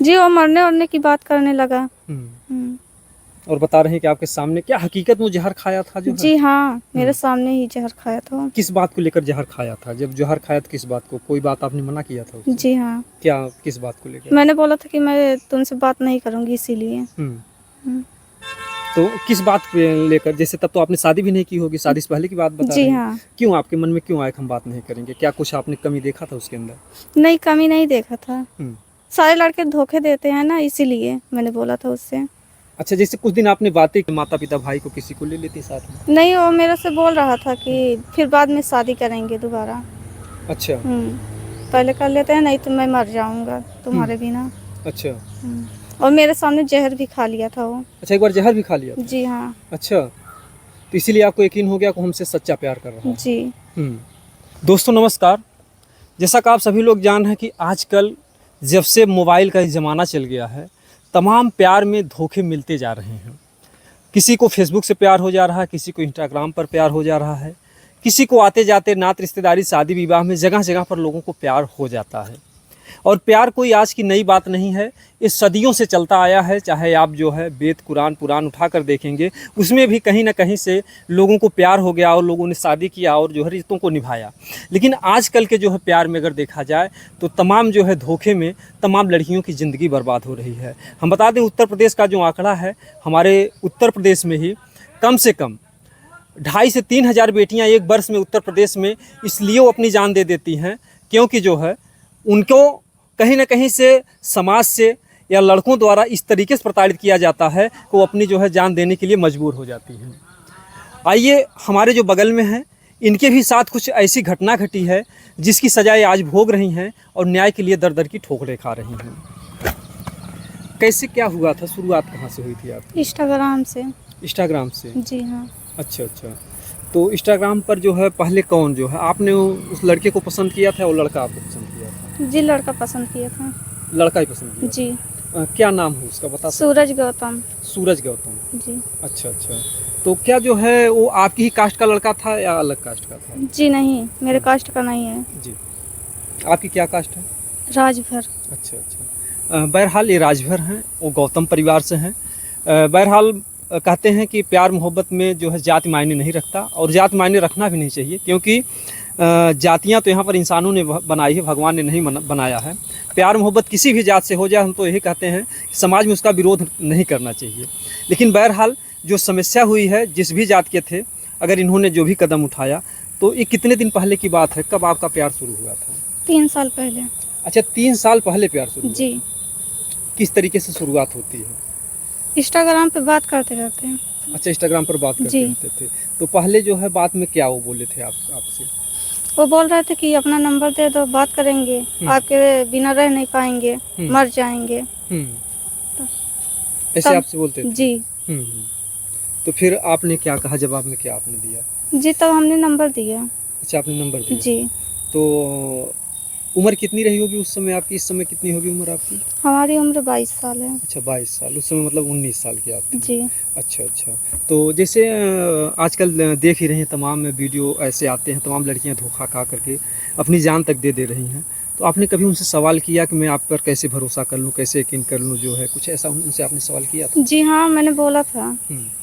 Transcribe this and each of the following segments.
जी, वो मरने-वरने की बात करने लगा। हम्म। और बता रहे हैं कि आपके सामने क्या हकीकत में वो जहर खाया था जो है? जी हाँ, मेरे सामने ही जहर खाया था वो। किस बात को लेकर जहर खाया था? जब जहर खाया था किस बात को? कोई बात आपने मना किया था उससे? जी हाँ, क्या किस बात को लेकर? मैंने बोला था कि मैं तुमसे बात नहीं करूँगी इसीलिए। हम्म। तो किस बात को लेकर? जैसे तब तो आपने शादी भी नहीं की होगी, शादी से पहले की बात बता जी रहे हैं। हाँ, क्यों आपके मन में क्यों आया कि हम बात नहीं करेंगे? क्या कुछ आपने कमी देखा था उसके अंदर? नहीं कमी नहीं देखा था। हम्म। सारे लड़के धोखे देते हैं ना, इसीलिए मैंने बोला था उससे। अच्छा, जैसे कुछ दिन आपने बातें की, माता पिता भाई को किसी को ले लेती साथ में? नहीं, वो मेरे से बोल रहा था कि फिर बाद में शादी करेंगे दोबारा। अच्छा। पहले कर लेते हैं, नहीं तो मैं मर जाऊँगा तुम्हारे बिना। अच्छा। और मेरे सामने जहर भी खा लिया था वो। अच्छा, एक बार जहर भी खा लिया था? जी हाँ, अच्छा, तो इसीलिए आपको यकीन हो गया कि हमसे सच्चा प्यार कर रहा है। जी। दोस्तों नमस्कार। जैसा कि आप सभी लोग जान रहे हैं कि आजकल जब से मोबाइल का ज़माना चल गया है, तमाम प्यार में धोखे मिलते जा रहे हैं। किसी को फेसबुक से प्यार हो जा रहा है, किसी को इंस्टाग्राम पर प्यार हो जा रहा है, किसी को आते जाते नात रिश्तेदारी शादी विवाह में जगह जगह पर लोगों को प्यार हो जाता है। और प्यार कोई आज की नई बात नहीं है, ये सदियों से चलता आया है। चाहे आप जो है वेद कुरान पुराण उठाकर देखेंगे, उसमें भी कहीं ना कहीं से लोगों को प्यार हो गया और लोगों ने शादी किया और जो है रिश्तों को निभाया। लेकिन आजकल के जो है प्यार में अगर देखा जाए तो तमाम जो है धोखे में तमाम लड़कियों की ज़िंदगी बर्बाद हो रही है। हम बता दें उत्तर प्रदेश का जो आंकड़ा है, हमारे उत्तर प्रदेश में ही कम से कम 2,500 से 3,000 बेटियां एक वर्ष में उत्तर प्रदेश में इसलिए वो अपनी जान दे देती हैं क्योंकि जो है उनको कहीं ना कहीं से समाज से या लड़कों द्वारा इस तरीके से प्रताड़ित किया जाता है कि वो अपनी जो है जान देने के लिए मजबूर हो जाती हैं। आइए हमारे जो बगल में हैं इनके भी साथ कुछ ऐसी घटना घटी है जिसकी सजाएं आज भोग रही हैं और न्याय के लिए दर दर की ठोकरें खा रही हैं। कैसे क्या हुआ था? शुरुआत कहाँ से हुई थी आपकी? इंस्टाग्राम से। इंस्टाग्राम से? जी हाँ। अच्छा अच्छा। तो इंस्टाग्राम पर जो है पहले कौन जो है आपने उस लड़के को पसंद किया था और लड़का आपको पसंद किया था? जी, लड़का पसंद किया था। लड़का ही पसंद किया जी। था। क्या नाम है उसका बता सकते सूरज गौतम। हैं? सूरज गौतम। जी। अच्छा अच्छा। तो क्या जो है वो आपकी ही कास्ट का लड़का था या अलग कास्ट का था? जी नहीं, मेरे कास्ट का नहीं है। जी। आपकी क्या कास्ट है? राजभर। अच्छा अच्छा। बहरहाल ये राजभर हैं, वो गौतम परिवार से हैं। बहरहाल कहते हैं कि प्यार मोहब्बत में जो है जाति मायने नहीं रखता और जाति मायने रखना भी नहीं चाहिए क्योंकि जातियां तो यहाँ पर इंसानों ने बनाई है, भगवान ने नहीं बनाया है। प्यार मोहब्बत किसी भी जात से हो जाए हम तो यही कहते हैं कि समाज में उसका विरोध नहीं करना चाहिए। लेकिन बहरहाल जो समस्या हुई है जिस भी जात के थे, अगर इन्होंने जो भी कदम उठाया तो ये कितने दिन पहले की बात है? कब आपका प्यार शुरू हुआ था? 3 साल पहले। अच्छा, 3 साल पहले प्यार शुरू हुआ। जी। किस तरीके से शुरुआत होती है? इंस्टाग्राम पे बात करते रहते हैं। अच्छा, इंस्टाग्राम पर बात करते जी। रहते थे। तो पहले जो है बात में क्या वो बोले थे आपसे? वो बोल रहे थे कि अपना नंबर दे दो, बात करेंगे, आपके बिना रह नहीं पाएंगे, मर जाएंगे। ऐसे तब आपसे बोलते थे? जी। हम्म। तो फिर आपने क्या कहा? जवाब में क्या आपने दिया? जी, तब हमने नंबर दिया। अच्छा, आपने नंबर दिया। जी। तो उम्र कितनी रही होगी उस समय आपकी? इस समय कितनी होगी उम्र आपकी? हमारी उम्र 22 साल है। अच्छा, 22 साल। उस समय मतलब 19 साल की आप थी। जी। अच्छा अच्छा। तो जैसे आजकल देख ही रहे हैं तमाम वीडियो ऐसे आते हैं, तमाम लड़कियां धोखा खा करके अपनी जान तक दे रही हैं। तो आपने कभी उनसे सवाल किया कि मैं आप पर कैसे भरोसा कर लूँ, कैसे यकीन कर लूँ जो है? कुछ ऐसा उनसे आपने सवाल किया था? जी हाँ, मैंने बोला था।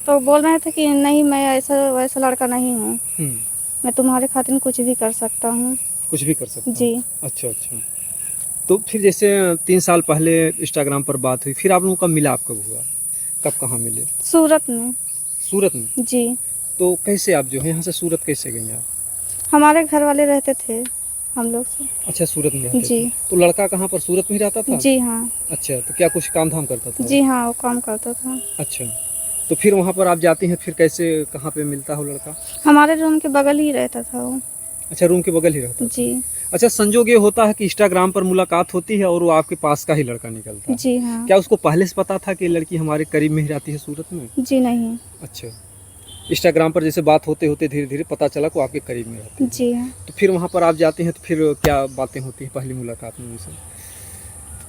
तो बोल रहे थे कि नहीं, मैं ऐसा वैसा लड़का नहीं हूँ, मैं तुम्हारे खातिर कुछ भी कर सकता हूँ। कुछ भी कर सकता हूँ? जी। अच्छा अच्छा। तो फिर जैसे 3 साल पहले इंस्टाग्राम पर बात हुई, फिर आप लोगों का मिलाप कब हुआ? कब कहाँ मिले? सूरत में। सूरत में? जी। तो कैसे आप जो है यहाँ से सूरत कैसे गई आप? हमारे घर वाले रहते थे हम लोग से। अच्छा, सूरत में रहते जी। थे। तो लड़का कहाँ पर सूरत में ही रहता था? जी हाँ। अच्छा, तो क्या कुछ काम धाम करता था? जी हाँ, वो काम करता था। अच्छा, तो फिर वहाँ पर आप जाती हैं, फिर कैसे कहाँ पे मिलता हो लड़का? हमारे रूम के बगल ही रहता था वो। अच्छा, रूम के बगल ही रहता था। जी। अच्छा, संजोग ये होता है कि इंस्टाग्राम पर मुलाकात होती है और वो आपके पास का ही लड़का निकलता है। जी हाँ। क्या उसको पहले से पता था कि लड़की हमारे करीब में ही रहती है सूरत में? जी नहीं। अच्छा, इंस्टाग्राम पर जैसे बात होते होते धीरे धीरे पता चला कि वो आपके करीब में रहती है। जी हाँ। तो फिर वहाँ पर आप जाते हैं तो फिर क्या बातें होती हैं पहली मुलाकात में उनसे?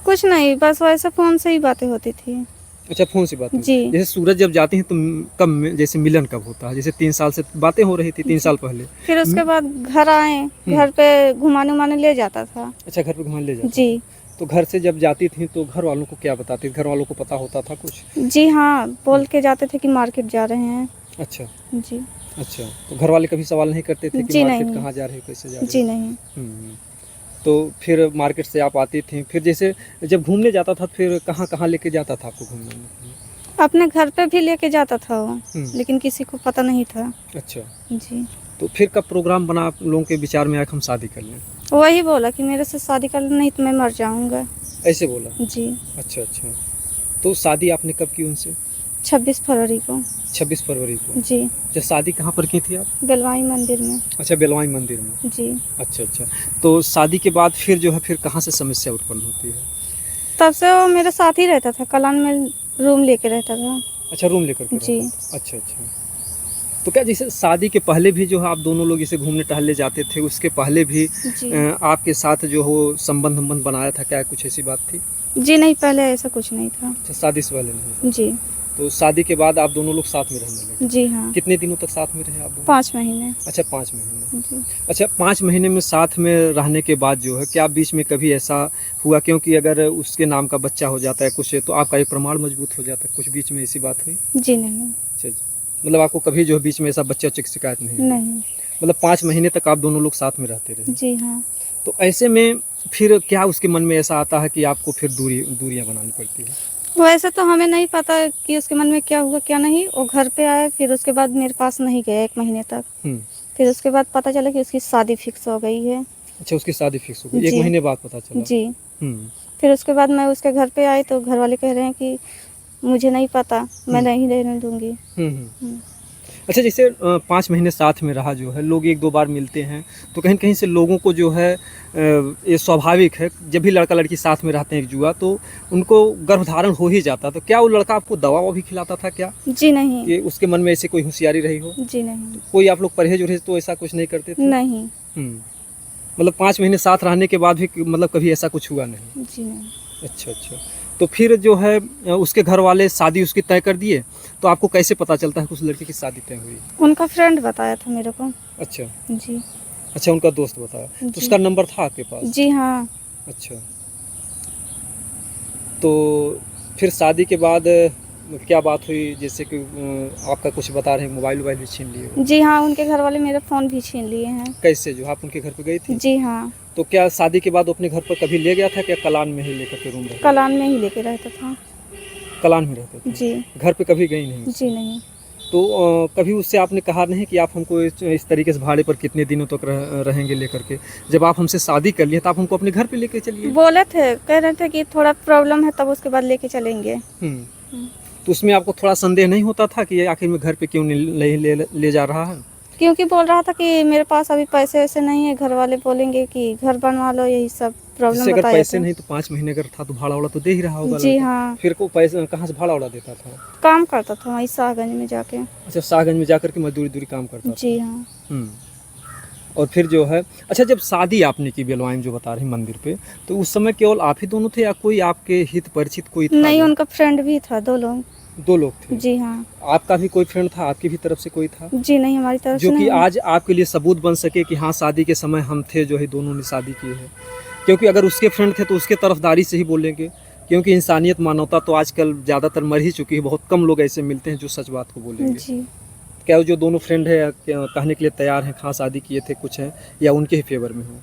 कुछ नहीं, बस वैसे फोन से ही बातें होती थी। अच्छा, फोन से बात हुई। जी। जैसे सूरत जब जाती हैं तो कब जैसे मिलन कब होता है? जैसे 3 साल से बातें हो रही थी, 3 साल पहले। फिर उसके बाद घर आए, घर पे घुमाने उमाने ले जाता था। अच्छा, घर पे घुमाने ले जाता जी। था। तो घर से जब जाती थी तो घर वालों को क्या बताती थी? घर वालों को पता होता था कुछ? जी हाँ, बोल के जाते थे कि मार्केट जा रहे हैं। अच्छा, जी। अच्छा। तो घर वाले कभी सवाल नहीं करते थे कि जी मार्केट नहीं। कहाँ जा रहे हो, कैसे जा रहे हो? जी नहीं। हुँ। तो फिर मार्केट से आप आती थीं, फिर जैसे जब घूमने जाता था फिर कहाँ-कहाँ लेके जाता था आपको घूमने में? अपने घर पे भी लेके जाता था वो, हुँ। लेकिन किसी को पता नहीं था। अच्छा, जी। तो फिर कब प्रोग्राम बना आप लोगों के विचार में आया कि हम शादी कर लें? वही बोला कि मेरे से शादी कर लो, नहीं तो मैं मर जाऊँगा। ऐसे बोला? जी। अच्छा, अच्छा। तो शादी आपने कब की उनसे? 26 फरवरी को। 26 फरवरी को। जी। अच्छा, शादी कहाँ पर की थी आप? बेलवाई मंदिर में। अच्छा, बेलवाई मंदिर में। जी। अच्छा, अच्छा। तो शादी के बाद फिर जो है फिर कहाँ से समस्या उत्पन्न होती है? तब से वो मेरे साथ ही रहता था, कलान में रूम लेके रहता था। अच्छा, रूम लेकर के जी। रहता था। अच्छा, अच्छा। तो क्या जैसे शादी के पहले भी जो है आप दोनों लोग जैसे घूमने टहलने जाते थे, उसके पहले भी जी। आपके साथ जो हो संबंध-वंबंध बनाया था, क्या कुछ ऐसी बात थी? जी नहीं, पहले ऐसा कुछ नहीं था। अच्छा, शादी से पहले नहीं था। जी। तो शादी के बाद आप दोनों लोग साथ में रहने लगे। जी हाँ, कितने दिनों तक साथ में रहे आप दोनों? 5 महीने। अच्छा, 5 महीने। जी। अच्छा, 5 महीने में साथ में रहने के बाद जो है क्या बीच में कभी ऐसा हुआ, क्योंकि अगर उसके नाम का बच्चा हो जाता है कुछ तो आपका ये प्रमाण मजबूत हो जाता है, कुछ बीच में ऐसी बात हुई? जी नहीं। अच्छा, मतलब आपको कभी जो है बीच में ऐसा बच्चा-वच्चे की शिकायत नहीं हुई? नहीं। मतलब 5 महीने तक आप दोनों लोग साथ में रहते रहे। जी हाँ। तो ऐसे में फिर क्या उसके मन में ऐसा आता है कि आपको फिर दूरियाँ बनानी पड़ती है? वैसे तो हमें नहीं पता कि उसके मन में क्या हुआ क्या नहीं। वो घर पे आया, फिर उसके बाद मेरे पास नहीं गया 1 महीने तक। हुँ। फिर उसके बाद पता चला कि उसकी शादी फिक्स हो गई है। अच्छा, उसकी शादी फिक्स हो गई, 1 जी। महीने बाद पता चला? जी। हुँ, फिर उसके बाद मैं उसके घर पे आई तो घर वाले कह रहे हैं कि मुझे नहीं पता, मैं हुँ। नहीं रहने दूँगी। हुँ, हुँ। हुँ। अच्छा, जैसे 5 महीने साथ में रहा जो है, लोग 1-2 बार मिलते हैं, तो कहीं न कहीं से लोगों को जो है ये स्वाभाविक है, जब भी लड़का-लड़की साथ में रहते हैं एक जुआ, तो उनको गर्भधारण हो ही जाता है। तो क्या वो लड़का आपको दवा-ववा भी खिलाता था क्या? जी नहीं। कि उसके मन में ऐसी कोई होशियारी रही हो? जी नहीं। कोई आप लोग परहेज़-वरहेज़ तो ऐसा कुछ नहीं करते थे? नहीं। हुँ। मतलब 5 महीने साथ रहने के बाद भी मतलब कभी ऐसा कुछ हुआ नहीं? जी नहीं। अच्छा, अच्छा। तो फिर जो है उसके घर वाले शादी उसकी तय कर दिए, तो आपको कैसे पता चलता है कि उस लड़के की शादी तय हुई? उनका फ्रेंड बताया था मेरे को। अच्छा, जी। अच्छा उनका दोस्त बताया। तो जी। उसका नंबर था आपके पास? जी हाँ। अच्छा। तो फिर शादी के बाद क्या बात हुई, जैसे कि आपका कुछ बता रहे हैं मोबाइल-वोबाइल भी छीन लिए हो? जी हाँ, उनके घर वाले मेरा फ़ोन भी छीन लिए हैं। कैसे जो आप उनके घर पे गई थी? जी हाँ, तो क्या शादी के बाद वो अपने घर पर कभी ले गया था, क्या कलान में ही लेकर के रूम रहा? कलान में ही लेके रहता था। कलान में रहते थे? जी। घर पे कभी गई नहीं? जी नहीं। तो कभी उससे आपने कहा नहीं कि आप हमको इस तरीके से भाड़े पर कितने दिनों तक रहेंगे लेकर के? जब आप हमसे शादी कर लिए तो आप हमको अपने घर पे लेके चलिए। बोले थे, कह रहे थे कि थोड़ा प्रॉब्लम है तब उसके बाद लेके चलेंगे। हुँ। हुँ। तो उसमें आपको थोड़ा संदेह नहीं होता था कि ये आखिर में घर पे क्यों नहीं ले जा रहा है? क्योंकि बोल रहा था कि मेरे पास अभी पैसे-वैसे नहीं है, घर वाले बोलेंगे कि घर बनवा लो, यही सब जैसे प्रॉब्लम अगर बताया पैसे था। नहीं तो 5 महीने अगर था तो भाड़ा-वाड़ा तो दे ही रहा होगा जी लड़का। हाँ, फिर को पैसे कहाँ से भाड़ा-वाड़ा देता था? काम करता था वहीं शाहगंज में जाके। अच्छा, शाहगंज में जाकर के मज़दूरी-वज़दूरी काम करता था। जी हाँ। हुँ। और फिर जो है अच्छा, जब शादी आपने की बेलवाई में जो बता रही मंदिर पे, तो उस समय केवल आप ही दोनों थे या कोई आपके हित परिचित कोई था नहीं, जो? उनका फ्रेंड भी था, 2 लोग। 2 लोग थे। जी हाँ। आपका भी कोई फ्रेंड था, आपकी भी तरफ से कोई था? जी नहीं, हमारी तरफ जो से कि नहीं। आज आपके लिए सबूत बन सके कि हाँ, शादी के समय हम थे जो है दोनों ने शादी की है। क्योंकि अगर उसके फ्रेंड थे तो उसके तरफदारी से ही बोलेंगे, क्योंकि इंसानियत, मानवता तो आजकल ज़्यादातर मर ही चुकी है, बहुत कम लोग ऐसे मिलते हैं जो सच बात को बोलेंगे। जी। क्या वो जो दोनों फ्रेंड है कहने के लिए तैयार हैं, हाँ शादी किए थे कुछ हैं या उनके ही फेवर में हो?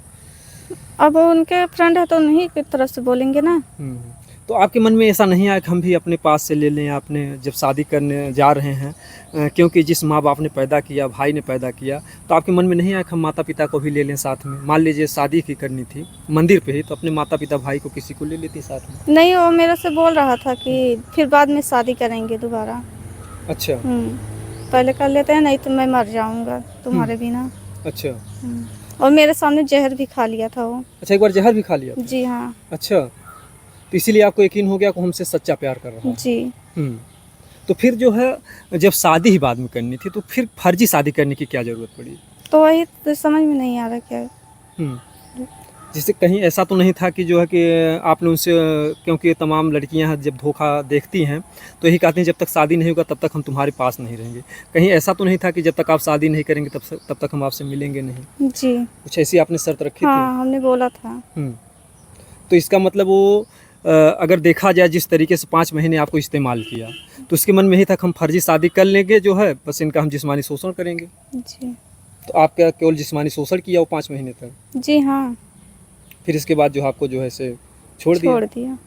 अब उनके फ्रेंड है तो उन्हीं की तरफ से बोलेंगे ना। हुँ। तो आपके मन में ऐसा नहीं आया कि हम भी अपने पास से ले लें, आपने जब शादी करने जा रहे हैं क्योंकि जिस माँ-बाप ने पैदा किया, भाई ने पैदा किया, तो आपके मन में नहीं आया कि हम माता-पिता को भी ले लें साथ में? मान लीजिए शादी की करनी थी, मंदिर पे ही, तो अपने माता-पिता, भाई को किसी को ले लेती साथ में? नहीं, वो मेरे से बोल रहा था कि फिर बाद में शादी करेंगे दोबारा। अच्छा, पहले कर लेते हैं, नहीं तो मैं मर जाऊँगा तुम्हारे बिना। अच्छा। और मेरे सामने जहर भी खा लिया था वो। अच्छा, एक बार ज़हर भी खा लिया था? जी हाँ। अच्छा, तो इसीलिए आपको यकीन हो गया कि हमसे सच्चा प्यार कर रहा है? जी। हुँ। तो फिर जो है जब शादी ही बाद में करनी थी, तो फिर फर्जी शादी करने की क्या ज़रूरत पड़ी? तो वही तो समझ में नहीं आ रहा क्या है। हुँ। जैसे कहीं ऐसा तो नहीं था कि जो है कि आपने उनसे क्योंकि तमाम लड़कियां जब धोखा देखती हैं तो यही कहती हैं जब तक शादी नहीं होगा तब तक हम तुम्हारे पास नहीं रहेंगे। कहीं ऐसा तो नहीं था कि जब तक आप शादी नहीं करेंगे तब तक हम आपसे मिलेंगे नहीं? जी। कुछ ऐसी आपने शर्त रखी थी? हाँ, हमने बोला था। हुँ। तो इसका मतलब वो अगर देखा जाए जिस तरीके से 5 महीने आपको इस्तेमाल किया, तो उसके मन में ही था कि हम फर्जी शादी कर लेंगे जो है, बस इनका हम जिस्मानी शोषण करेंगे। जी। तो आप क्या केवल जिस्मानी शोषण किया वो 5 महीने तक? जी हाँ। फिर इसके बाद जो आपको जो है से छोड़ छोड़ दिया। दिया।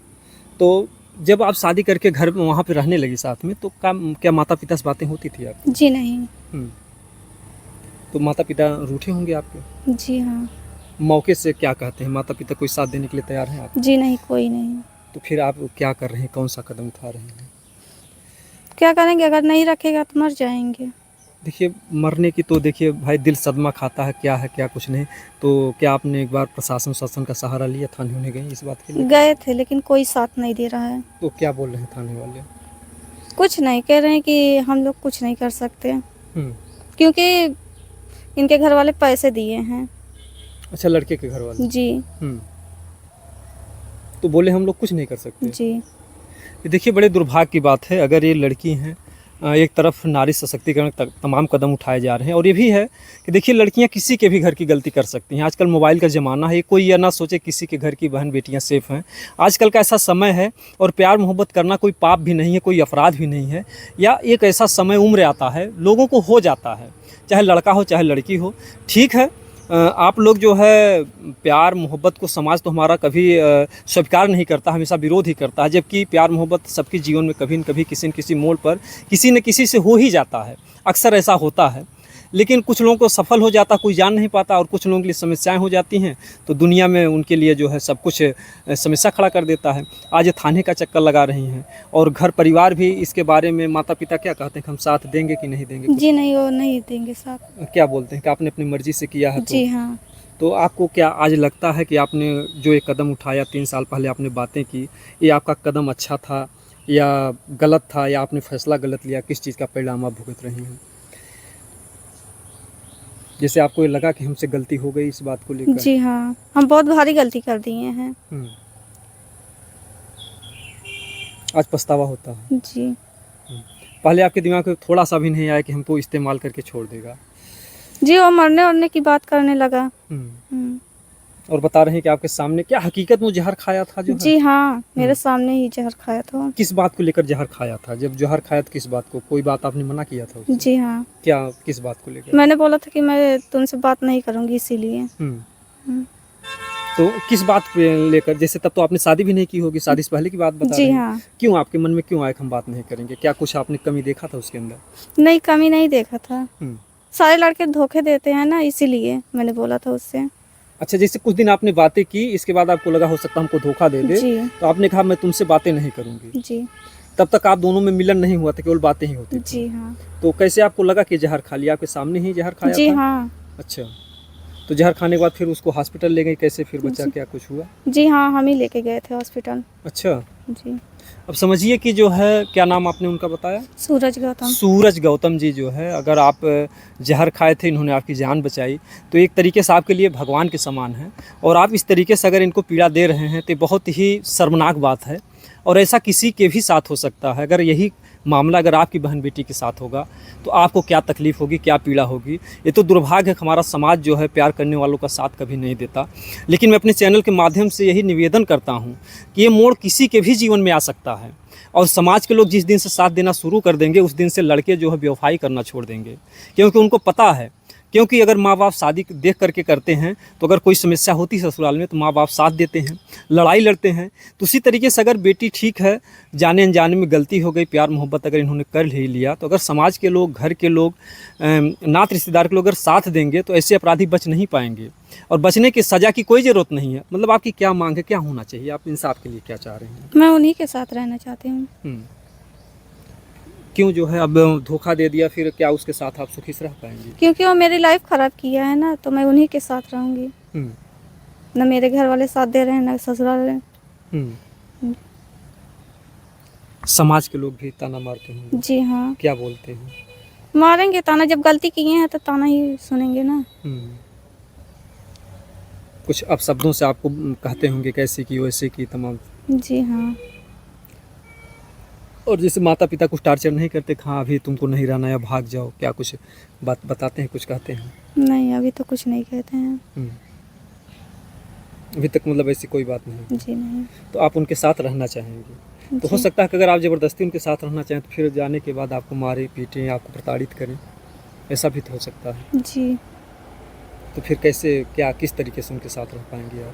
तो जब आप शादी करके घर में वहाँ पे रहने लगी साथ में, तो क्या माता पिता से बातें होती थी आपकी? जी नहीं। तो माता पिता रूठे होंगे आपके? जी हाँ। मौके से क्या कहते हैं माता पिता, कोई साथ देने के लिए तैयार हैं आप? जी नहीं, कोई नहीं। तो फिर आप क्या कर रहे हैं, कौन सा कदम उठा रहे हैं? क्या करेंगे, अगर नहीं रखेगा तो मर जाएंगे। देखिए मरने की तो देखिए भाई दिल सदमा खाता है, क्या कुछ नहीं। तो क्या आपने एक बार प्रशासन शासन का सहारा लिया, थाने होने गए इस बात के लिए? गए थे लेकिन कोई साथ नहीं दे रहा है। तो क्या बोल रहे हैं थाने वाले? कुछ नहीं, कह रहे हैं कि हम लोग कुछ नहीं कर सकते क्योंकि इनके घर वाले पैसे दिए हैं। अच्छा, लड़के के घर वाले? जी। तो बोले हम लोग कुछ नहीं कर सकते। जी। ये देखिए बड़े दुर्भाग्य की बात है, अगर ये लड़की हैं, एक तरफ नारी सशक्तिकरण तमाम कदम उठाए जा रहे हैं, और ये भी है कि देखिए लड़कियां किसी के भी घर की गलती कर सकती हैं। आजकल मोबाइल का ज़माना है, कोई यह ना सोचे किसी के घर की बहन बेटियां सेफ़ हैं। आजकल का ऐसा समय है, और प्यार मोहब्बत करना कोई पाप भी नहीं है, कोई अपराध भी नहीं है। या एक ऐसा समय उम्र आता है, लोगों को हो जाता है, चाहे लड़का हो चाहे लड़की हो। ठीक है, आप लोग जो है प्यार मोहब्बत को समाज तो हमारा कभी स्वीकार नहीं करता, हमेशा विरोध ही करता है। जबकि प्यार मोहब्बत सबके जीवन में कभी न कभी किसी न किसी मोड़ पर किसी न किसी से हो ही जाता है, अक्सर ऐसा होता है। लेकिन कुछ लोगों को सफल हो जाता, कोई जान नहीं पाता, और कुछ लोगों के लिए समस्याएं हो जाती हैं, तो दुनिया में उनके लिए जो है सब कुछ समस्या खड़ा कर देता है। आज ये थाने का चक्कर लगा रही हैं, और घर परिवार भी इसके बारे में माता पिता क्या कहते हैं कि हम साथ देंगे कि नहीं देंगे? जी नहीं, वो नहीं देंगे साथ। क्या बोलते हैं कि आपने अपनी मर्जी से किया है? जी हाँ। तो आपको क्या आज लगता है कि आपने जो एक कदम उठाया, 3 साल पहले आपने बातें की, ये आपका कदम अच्छा था या गलत था, या आपने फैसला गलत लिया? किस चीज़ का परिणाम आप भुगत रही हैं? जैसे आपको ये लगा कि हमसे गलती हो गई इस बात को लेकर? जी हाँ, हम बहुत भारी गलती कर दिए हैं। आज पछतावा होता है? जी। पहले आपके दिमाग में थोड़ा सा भी नहीं आया कि हमको इस्तेमाल करके छोड़ देगा? जी, वो मरने वरने की बात करने लगा। और बता रहे हैं कि आपके सामने क्या हकीकत में जहर खाया था जो है? जी हाँ, मेरे सामने ही जहर खाया था। किस बात को लेकर जहर खाया था? जब जहर खाया था किस बात को, कोई बात आपने मना किया था उससे? जी हाँ। क्या, किस बात को लेकर? मैंने बोला था कि मैं तुमसे बात नहीं करूंगी इसीलिए। तो किस बात पे लेकर? जैसे तब तो आपने शादी भी नहीं की होगी, शादी से पहले की बात बता जी रहे हैं। हाँ। क्यों आपके मन में क्यों आया कि हम बात नहीं करेंगे? क्या कुछ आपने कमी देखा था उसके अंदर? नहीं, कमी नहीं देखा था। सारे लड़के धोखे देते हैं ना, इसीलिए मैंने बोला था उससे। अच्छा, जैसे कुछ दिन आपने बातें की, इसके बाद आपको लगा हो सकता है हमको धोखा दे दे, जी। तो आपने कहा मैं तुमसे बातें नहीं करूंगी। जी। तब तक आप दोनों में मिलन नहीं हुआ था, केवल बातें ही होती थी। जी हाँ। तो कैसे आपको लगा कि जहर खा लिया? आपके सामने ही जहर खाया जी था? हाँ। अच्छा, तो जहर खाने के बाद फिर उसको हॉस्पिटल ले गए, कैसे फिर बचा, क्या कुछ हुआ? जी हाँ, हम ही लेके गए थे हॉस्पिटल। अच्छा, जी। अब समझिए कि जो है, क्या नाम आपने उनका बताया? सूरज गौतम। सूरज गौतम जी जो है, अगर आप जहर खाए थे, इन्होंने आपकी जान बचाई, तो एक तरीके से आपके लिए भगवान के समान है। और आप इस तरीके से अगर इनको पीड़ा दे रहे हैं तो बहुत ही शर्मनाक बात है, और ऐसा किसी के भी साथ हो सकता है। अगर यही मामला अगर आपकी बहन बेटी के साथ होगा तो आपको क्या तकलीफ़ होगी, क्या पीड़ा होगी। ये तो दुर्भाग्य है, हमारा समाज जो है प्यार करने वालों का साथ कभी नहीं देता। लेकिन मैं अपने चैनल के माध्यम से यही निवेदन करता हूँ कि ये मोड़ किसी के भी जीवन में आ सकता है, और समाज के लोग जिस दिन से साथ देना शुरू कर देंगे, उस दिन से लड़के जो है बेवफाई करना छोड़ देंगे। क्योंकि उनको पता है, क्योंकि अगर माँ बाप शादी देख करके करते हैं, तो अगर कोई समस्या होती है ससुराल में तो माँ बाप साथ देते हैं, लड़ाई लड़ते हैं। तो उसी तरीके से अगर बेटी ठीक है, जाने अनजाने में गलती हो गई, प्यार मोहब्बत अगर इन्होंने कर ही लिया, तो अगर समाज के लोग, घर के लोग, नात रिश्तेदार के लोग अगर साथ देंगे तो ऐसे अपराधी बच नहीं पाएंगे, और बचने की सज़ा की कोई ज़रूरत नहीं है। मतलब आपकी क्या मांग है, क्या होना चाहिए, आप इंसाफ के लिए क्या चाह रहे हैं? मैं उन्हीं के साथ रहना चाहती हूँ। क्यों जो है अब धोखा दे दिया, फिर क्या उसके साथ आप सुखी से रह पाएंगे? क्योंकि वो मेरी लाइफ खराब किया है ना, तो मैं उन्हीं के साथ रहूंगी। न मेरे घर वाले साथ दे रहे हैं, न ससुराल। समाज के लोग भी ताना मारते हैं? जी हाँ। क्या बोलते हैं? मारेंगे ताना, जब गलती किए हैं तो ताना ही सुनेंगे ना। कुछ अपशब्दों से आपको कहते होंगे, कैसे की वैसे की, तमाम? जी हाँ। और जैसे माता पिता कुछ टार्चर नहीं करते, हाँ अभी तुमको नहीं रहना या भाग जाओ, क्या कुछ बात बताते हैं, कुछ कहते हैं? नहीं, अभी तो कुछ नहीं कहते हैं। अभी तक मतलब ऐसी कोई बात नहीं? जी नहीं। तो आप उनके साथ रहना चाहेंगे? तो हो जी। सकता है कि अगर आप ज़बरदस्ती उनके साथ रहना चाहें तो फिर जाने के बाद आपको मारे पीटें, आपको प्रताड़ित करें, ऐसा भी तो हो सकता है। जी। तो फिर कैसे, क्या, किस तरीके से उनके साथ रह पाएंगे आप?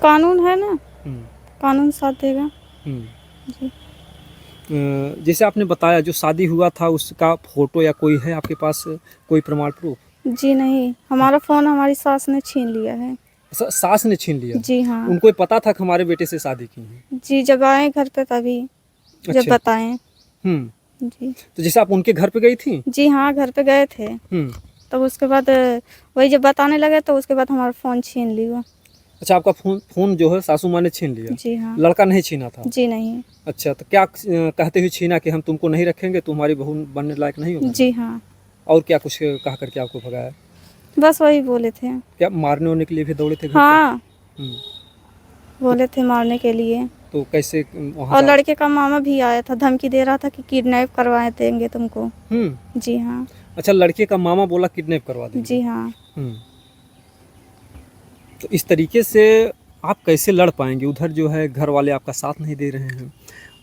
कानून है ना, हम्म, कानून साथ देगा। हम्म। जी। जैसे आपने बताया जो शादी हुआ था उसका फोटो या कोई है आपके पास, कोई प्रमाण प्रूफ? जी नहीं, हमारा फ़ोन हमारी सास ने छीन लिया है। सास ने छीन लिया? जी हाँ। उनको ये पता था कि हमारे बेटे से शादी की है? जी, जब आए घर पे तभी, जब अच्छा। बताएं। हम्म। जी। तो जैसे आप उनके घर पे गई थी? जी हाँ, घर पे गए थे। तब उसके बाद वही जब बताने लगे तो उसके बाद हमारा फ़ोन छीन लिया। अच्छा, आपका फ़ोन जो है सासू माँ ने छीन लिया? जी हाँ। लड़का नहीं छीना था? जी नहीं। अच्छा, तो क्या कहते हुए छीना कि हम तुमको नहीं रखेंगे, तुम्हारी बहू बनने लायक नहीं होगी? जी हाँ। और क्या कुछ कहा करके आपको भगाया? बस वही बोले थे। क्या मारने होने के लिए भी दौड़े थे घर पे? हाँ, हम्म। बोले थे मारने के लिए। तो कैसे वहाँ और लड़के का मामा भी आया था, धमकी दे रहा था कि किडनैप करवा देंगे तुमको। जी हाँ। अच्छा, लड़के का मामा बोला किडनैप करवा देंगे? जी हाँ। तो इस तरीके से आप कैसे लड़ पाएंगे? उधर जो है घर वाले आपका साथ नहीं दे रहे हैं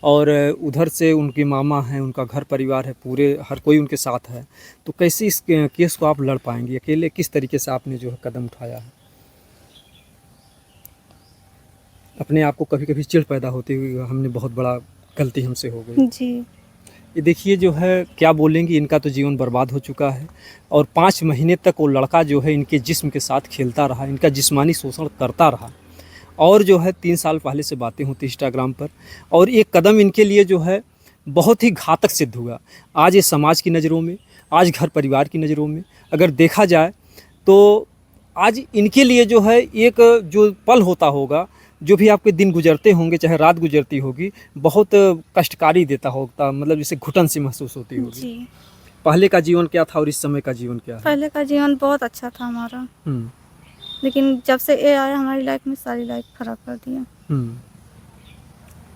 और उधर से उनके मामा हैं, उनका घर परिवार है, पूरे हर कोई उनके साथ है, तो कैसे इस केस को आप लड़ पाएंगे अकेले? किस तरीके से आपने जो है कदम उठाया है? अपने आप को कभी कभी चिढ़ पैदा होती हुई हमने बहुत बड़ा गलती हमसे हो गई। जी। ये देखिए जो है क्या बोलेंगी, इनका तो जीवन बर्बाद हो चुका है और 5 महीने तक वो लड़का जो है इनके जिस्म के साथ खेलता रहा, इनका जिस्मानी शोषण करता रहा और जो है 3 साल पहले से बातें होती इंस्टाग्राम पर और एक कदम इनके लिए जो है बहुत ही घातक सिद्ध हुआ। आज ये समाज की नज़रों में, आज घर परिवार की नज़रों में अगर देखा जाए तो आज इनके लिए जो है एक जो पल होता होगा, जो भी आपके दिन गुजरते होंगे, चाहे रात गुजरती होगी, बहुत कष्टकारी देता होगा, मतलब जैसे घुटन सी महसूस होती होगी। जी। पहले का जीवन क्या था और इस समय का जीवन क्या है? पहले का जीवन बहुत अच्छा था हमारा, लेकिन जब से ये आया हमारी लाइफ में सारी लाइफ खराब कर दिया।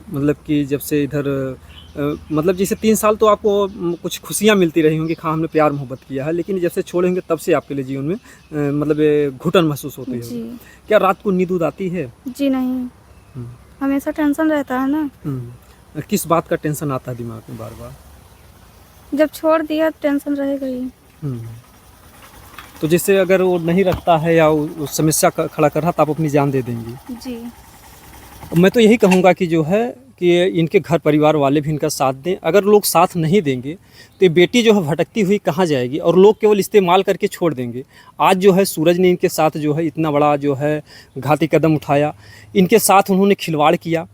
मतलब कि जब से इधर मतलब जैसे 3 साल तो आपको कुछ खुशियाँ मिलती रही होंगी, हाँ हमने प्यार मोहब्बत किया है, लेकिन जब से छोड़े होंगे तब से आपके लिए जीवन में मतलब घुटन महसूस होती है। क्या रात को नींद आती है? जी नहीं, हमेशा टेंशन रहता है ना। किस बात का टेंशन आता है दिमाग में बार बार? जब छोड़ दिया टेंशन रहेगा ही। तो जैसे अगर वो नहीं रखता है या उस समस्या खड़ा कर रहा तो आप अपनी जान दे देंगी? जी। मैं तो यही कहूँगा कि जो है कि इनके घर परिवार वाले भी इनका साथ दें। अगर लोग साथ नहीं देंगे तो ये बेटी जो है भटकती हुई कहाँ जाएगी और लोग केवल इस्तेमाल करके छोड़ देंगे। आज जो है सूरज ने इनके साथ जो है इतना बड़ा जो है घाती कदम उठाया, इनके साथ उन्होंने खिलवाड़ किया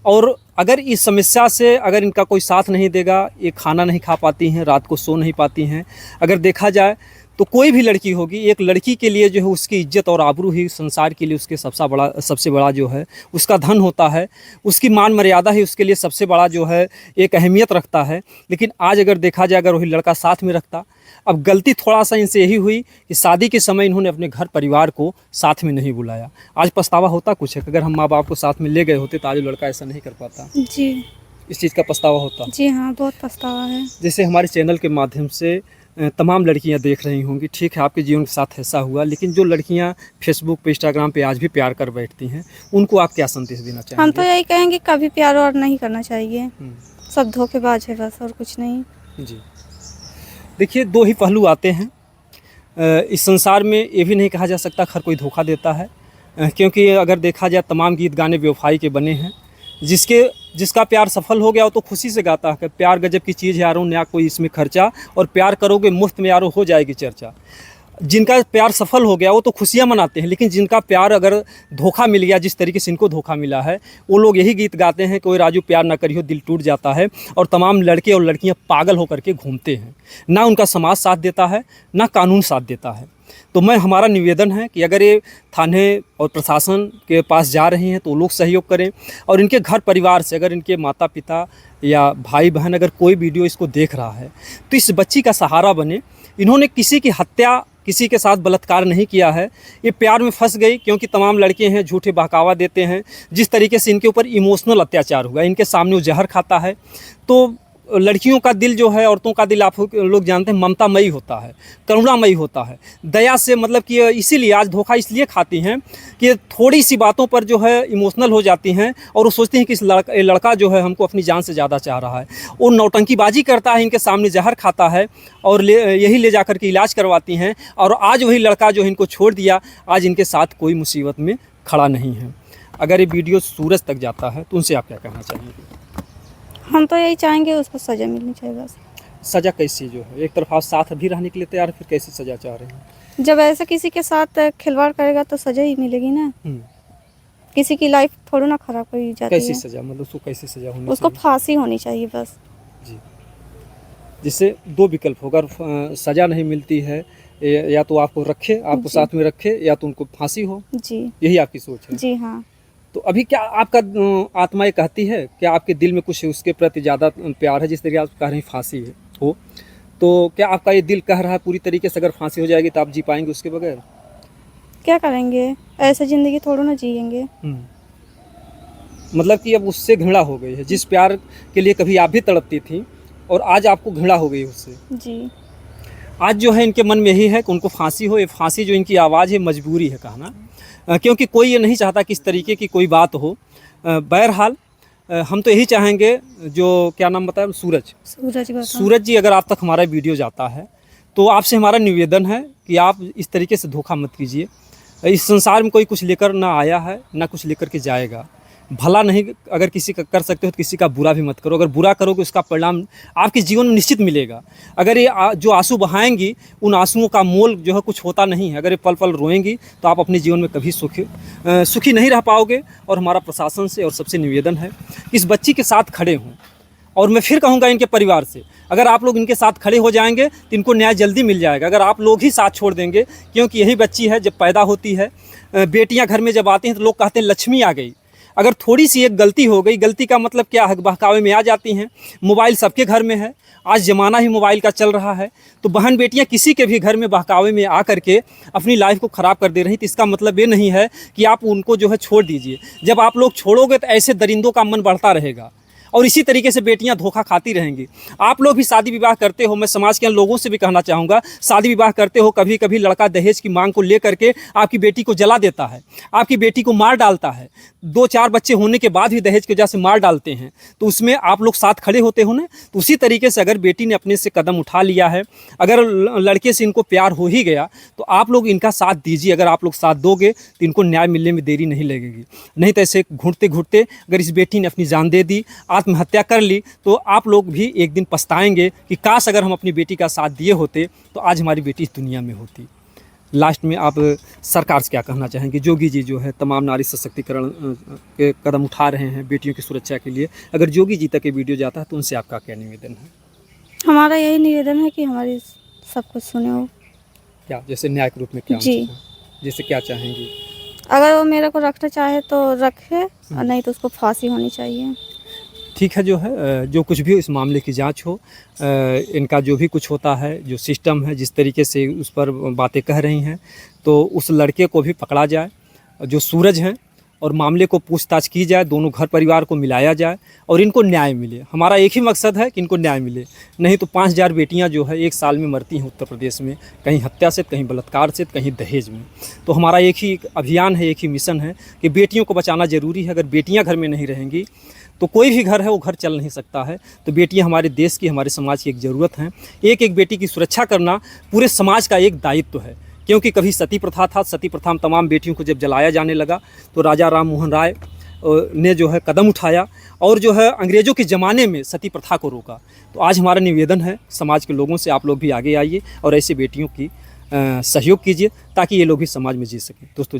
और अगर इस समस्या से अगर इनका कोई साथ नहीं देगा, ये खाना नहीं खा पाती हैं, रात को सो नहीं पाती हैं। अगर देखा जाए तो कोई भी लड़की होगी, एक लड़की के लिए जो है उसकी इज्जत और आबरू ही संसार के लिए उसके सबसे बड़ा जो है उसका धन होता है, उसकी मान मर्यादा ही उसके लिए सबसे बड़ा जो है एक अहमियत रखता है। लेकिन आज अगर देखा जाए अगर वही लड़का साथ में रखता, अब गलती थोड़ा सा इनसे यही हुई कि शादी के समय इन्होंने अपने घर परिवार को साथ में नहीं बुलाया। आज पछतावा होता कुछ है कि अगर हम माँ बाप को साथ में ले गए होते तो आज लड़का ऐसा नहीं कर पाता। जी। इस चीज़ का पछतावा होता? जी हाँ, बहुत पछतावा है। जैसे हमारे चैनल के माध्यम से तमाम लड़कियां देख रही होंगी, ठीक है आपके जीवन के साथ ऐसा हुआ, लेकिन जो लड़कियां फेसबुक पे, इंस्टाग्राम पे आज भी प्यार कर बैठती हैं, उनको आप क्या संदेश देना चाहेंगे? हम तो यही कहेंगे कभी प्यार और नहीं करना चाहिए, सब धोखेबाज है बस और कुछ नहीं। जी। देखिए 2 ही पहलू आते हैं इस संसार में, ये भी नहीं कहा जा सकता हर कोई धोखा देता है, क्योंकि अगर देखा जाए तमाम गीत गाने बेवफाई के बने हैं। जिसका प्यार सफल हो गया वो तो खुशी से गाता है कि प्यार गजब की चीज़ है यारों, नया कोई इसमें खर्चा, और प्यार करोगे मुफ्त में यारों हो जाएगी चर्चा। जिनका प्यार सफल हो गया वो तो खुशियाँ मनाते हैं, लेकिन जिनका प्यार अगर धोखा मिल गया, जिस तरीके से इनको धोखा मिला है, वो लोग यही गीत गाते हैं कि कोई राजू प्यार ना करियो दिल टूट जाता है, और तमाम लड़के और लड़कियां पागल होकर के घूमते हैं। ना उनका समाज साथ देता है, ना कानून साथ देता है। तो हमारा निवेदन है कि अगर ये थाने और प्रशासन के पास जा रहे हैं तो लोग सहयोग करें, और इनके घर परिवार से अगर इनके माता पिता या भाई बहन अगर कोई वीडियो इसको देख रहा है तो इस बच्ची का सहारा बने। इन्होंने किसी की हत्या, किसी के साथ बलात्कार नहीं किया है, ये प्यार में फंस गई क्योंकि तमाम लड़के हैं झूठे बहकावा देते हैं। जिस तरीके से इनके ऊपर इमोशनल अत्याचार हुआ, इनके सामने वो जहर खाता है, तो लड़कियों का दिल जो है, औरतों का दिल आप लोग जानते हैं ममतामयी होता है, करुणामयी होता है, दया से, मतलब कि इसीलिए आज धोखा इसलिए खाती हैं कि थोड़ी सी बातों पर जो है इमोशनल हो जाती हैं और वो सोचती हैं कि इस लड़का जो है हमको अपनी जान से ज़्यादा चाह रहा है। वो नौटंकीबाजी करता है, इनके सामने जहर खाता है और यही ले जा कर के इलाज करवाती हैं, और आज वही लड़का जो इनको छोड़ दिया, आज इनके साथ कोई मुसीबत में खड़ा नहीं है। अगर ये वीडियो सूरज तक जाता है तो उनसे आप क्या कहना चाहेंगे? हम तो यही चाहेंगे उसको सज़ा मिलनी चाहिए बस। सज़ा कैसी जो है? एक तरफ आप साथ भी रहने के लिए तैयार, फिर कैसी सज़ा चाह रहे हैं? जब ऐसा किसी के साथ खिलवाड़ करेगा तो सज़ा ही मिलेगी ना। किसी की लाइफ थोड़ी ना खराब करी जाती है। कैसी सज़ा, मतलब उसको कैसी सज़ा होनी उसको चाहिए? फांसी होनी चाहिए बस। जी, जिससे दो विकल्प होगा, सज़ा नहीं मिलती है या तो आपको रखे, आपको साथ में रखे, या तो उनको फांसी हो। जी, यही आपकी सोच है? जी हाँ। तो अभी क्या आपका आत्मा ये कहती है, क्या आपके दिल में कुछ उसके प्रति ज़्यादा प्यार है? जिस तरीके आप कह रहे हैं फांसी है हो, तो क्या आपका ये दिल कह रहा है पूरी तरीके से अगर फांसी हो जाएगी तो आप जी पाएंगे उसके बगैर? क्या करेंगे, ऐसे ज़िंदगी थोड़ा ना जिएंगे। मतलब कि अब उससे घृणा हो गई है, जिस प्यार के लिए कभी आप भी तड़पती थी और आज आपको घृणा हो गई उससे। जी, आज जो है इनके मन में यही है कि उनको फांसी हो। ये फांसी जो इनकी आवाज़ है, मजबूरी है कहना, क्योंकि कोई ये नहीं चाहता कि इस तरीके की कोई बात हो। बहरहाल हम तो यही चाहेंगे, जो क्या नाम बताया, सूरज जी, अगर आप तक हमारा वीडियो जाता है तो आपसे हमारा निवेदन है कि आप इस तरीके से धोखा मत कीजिए। इस संसार में कोई कुछ लेकर ना आया है, ना कुछ लेकर के जाएगा। भला नहीं अगर किसी का कर सकते हो तो किसी का बुरा भी मत करो। अगर बुरा करोगे उसका परिणाम आपके जीवन में निश्चित मिलेगा। अगर ये जो आंसू बहाएंगी, उन आंसुओं का मोल जो है कुछ होता नहीं है। अगर ये पल पल रोएंगी तो आप अपने जीवन में कभी सुखी नहीं रह पाओगे। और हमारा प्रशासन से और सबसे निवेदन है कि इस बच्ची के साथ खड़े हों। और मैं फिर कहूँगा इनके परिवार से, अगर आप लोग इनके साथ खड़े हो जाएंगे तो इनको न्याय जल्दी मिल जाएगा। अगर आप लोग ही साथ छोड़ देंगे, क्योंकि यही बच्ची है जब पैदा होती है, बेटियां घर में जब आती हैं तो लोग कहते हैं लक्ष्मी आ गई। अगर थोड़ी सी एक गलती हो गई, गलती का मतलब क्या है, बहकावे में आ जाती हैं। मोबाइल सबके घर में है, आज ज़माना ही मोबाइल का चल रहा है। तो बहन बेटियां किसी के भी घर में बहकावे में आ करके अपनी लाइफ को ख़राब कर दे रही। तो इसका मतलब ये नहीं है कि आप उनको जो है छोड़ दीजिए। जब आप लोग छोड़ोगे तो ऐसे दरिंदों का मन बढ़ता रहेगा और इसी तरीके से बेटियां धोखा खाती रहेंगी। आप लोग भी शादी विवाह करते हो, मैं समाज के लोगों से भी कहना चाहूँगा, शादी विवाह करते हो, कभी कभी लड़का दहेज की मांग को लेकर के आपकी बेटी को जला देता है, आपकी बेटी को मार डालता है। 2-4 बच्चे होने के बाद भी दहेज की वजह से मार डालते हैं। तो उसमें आप लोग साथ खड़े होते हो ना। तो उसी तरीके से अगर बेटी ने अपने से कदम उठा लिया है, अगर लड़के से इनको प्यार हो ही गया, तो आप लोग इनका साथ दीजिए। अगर आप लोग साथ दोगे तो इनको न्याय मिलने में देरी नहीं लगेगी। नहीं तो ऐसे घुटते घुटते अगर इस बेटी ने अपनी जान दे दी, आत्महत्या कर ली, तो आप लोग भी एक दिन पछताएंगे कि काश अगर हम अपनी बेटी का साथ दिए होते तो आज हमारी बेटी इस दुनिया में होती। लास्ट में आप सरकार से क्या कहना चाहेंगे? योगी जी जो है तमाम नारी सशक्तिकरण के कदम उठा रहे हैं बेटियों की सुरक्षा के लिए। अगर योगी जी तक ये वीडियो जाता है तो उनसे आपका क्या निवेदन है? हमारा यही निवेदन है कि हमारी सब कुछ सुने हो। क्या जैसे न्याय के रूप में क्या? जी, जैसे क्या चाहेंगी? अगर वो मेरे को रखना चाहे तो रखे, और नहीं तो उसको फांसी होनी चाहिए। ठीक है, जो है जो कुछ भी इस मामले की जांच हो, इनका जो भी कुछ होता है, जो सिस्टम है, जिस तरीके से उस पर बातें कह रही हैं, तो उस लड़के को भी पकड़ा जाए जो सूरज हैं, और मामले को पूछताछ की जाए, दोनों घर परिवार को मिलाया जाए और इनको न्याय मिले। हमारा एक ही मकसद है कि इनको न्याय मिले। नहीं तो 5000 बेटियां जो है एक साल में मरती हैं उत्तर प्रदेश में, कहीं हत्या से, कहीं बलात्कार से, कहीं दहेज में। तो हमारा एक ही अभियान है, एक ही मिशन है कि बेटियों को बचाना ज़रूरी है। अगर बेटियाँ घर में नहीं रहेंगी तो कोई भी घर है वो घर चल नहीं सकता है। तो बेटियां हमारे देश की, हमारे समाज की एक ज़रूरत हैं। एक एक बेटी की सुरक्षा करना पूरे समाज का एक दायित्व है। क्योंकि कभी सती प्रथा था, सती प्रथा में तमाम बेटियों को जब जलाया जाने लगा तो राजा राम मोहन राय ने जो है कदम उठाया और जो है अंग्रेज़ों के ज़माने में सती प्रथा को रोका। तो आज हमारा निवेदन है समाज के लोगों से, आप लोग भी आगे आइए और ऐसे बेटियों की सहयोग कीजिए ताकि ये लोग भी समाज में जी सकें। दोस्तों